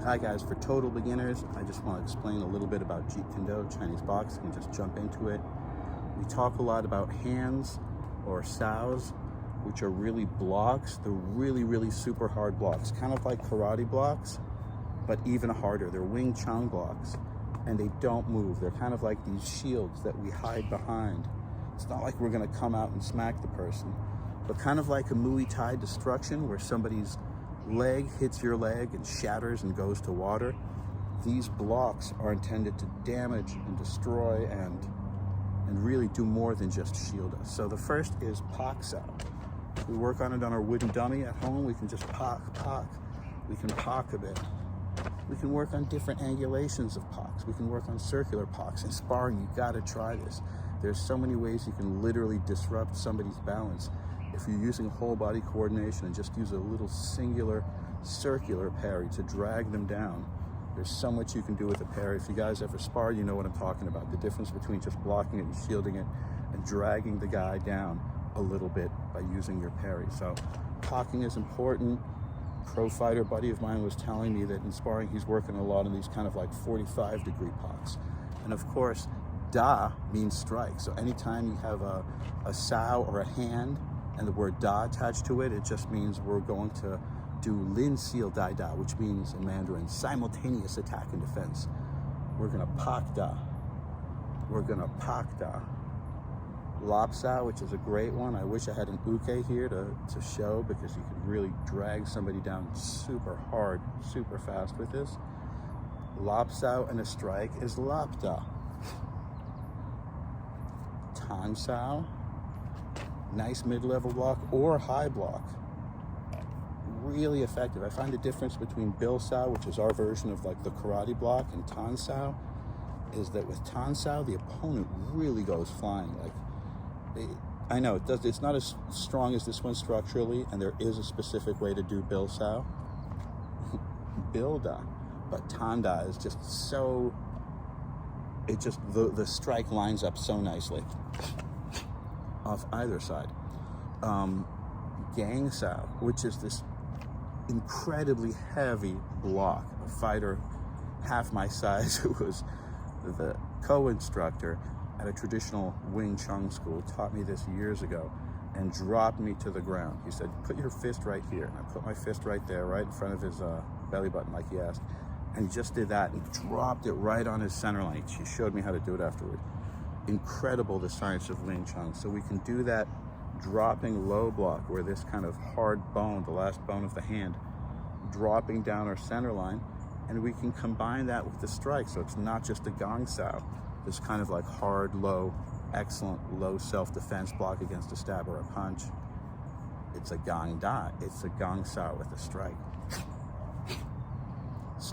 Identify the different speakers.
Speaker 1: Hi guys, for total beginners, I just want to explain a little bit about JKD, Chinese boxing, and just jump into it. We talk a lot about hands or sows, which are really blocks. They're really super hard blocks, kind of like karate blocks, but even harder. They're Wing Chun blocks, and they don't move. They're kind of like these shields that we hide behind. It's not like we're going to come out and smack the person, but kind of like a Muay Thai destruction where somebody's leg hits your leg and shatters and goes to water. These blocks are intended to damage and destroy and really do more than just shield us. So the first is pak sao. We work on it on our wooden dummy at home. We can just pak. We can pak a bit. We can work on different angulations of paks. We can work on circular paks. In sparring, you gotta try this. There's so many ways you can literally disrupt somebody's balance. If you're using whole body coordination and just use a little singular circular parry to drag them down, there's so much you can do with a parry. If you guys ever spar, you know what I'm talking about. The difference between just blocking it and shielding it and dragging the guy down a little bit by using your parry. So pocking is important. Pro fighter buddy of mine was telling me that in sparring he's working a lot on these kind of like 45-degree poks. And of course, da means strike. So anytime you have a sao or a hand and the word da attached to it, it just means we're going to do lin seal dai da, which means in Mandarin, simultaneous attack and defense. We're gonna pak da. We're gonna pak da. Lop sao, which is a great one. I wish I had an uke here to show, because you could really drag somebody down super hard, super fast with this. Lop sao and a strike is lop da. Tan sao, nice mid-level block or high block. Really effective. I find the difference between Bill sao, which is our version of like the karate block, and Tan sao is that with Tan sao, the opponent really goes flying. Like, I know it's not as strong as this one structurally, and there is a specific way to do Bill sao, Bilda, but Tanda is just so, it just, the strike lines up so nicely off either side. Gang sao, which is this incredibly heavy block. A fighter half my size who was the co-instructor at a traditional Wing Chun school taught me this years ago and dropped me to the ground. He said, put your fist right here. And I put my fist right there, right in front of his belly button like he asked. And he just did that and dropped it right on his center line. She showed me how to do it afterward. Incredible, the science of Wing Chun. So we can do that dropping low block, where this kind of hard bone, the last bone of the hand, dropping down our center line, and we can combine that with the strike. So it's not just a gong sao, this kind of like hard, low, excellent low self-defense block against a stab or a punch. It's a gong da, it's a gong sao with a strike.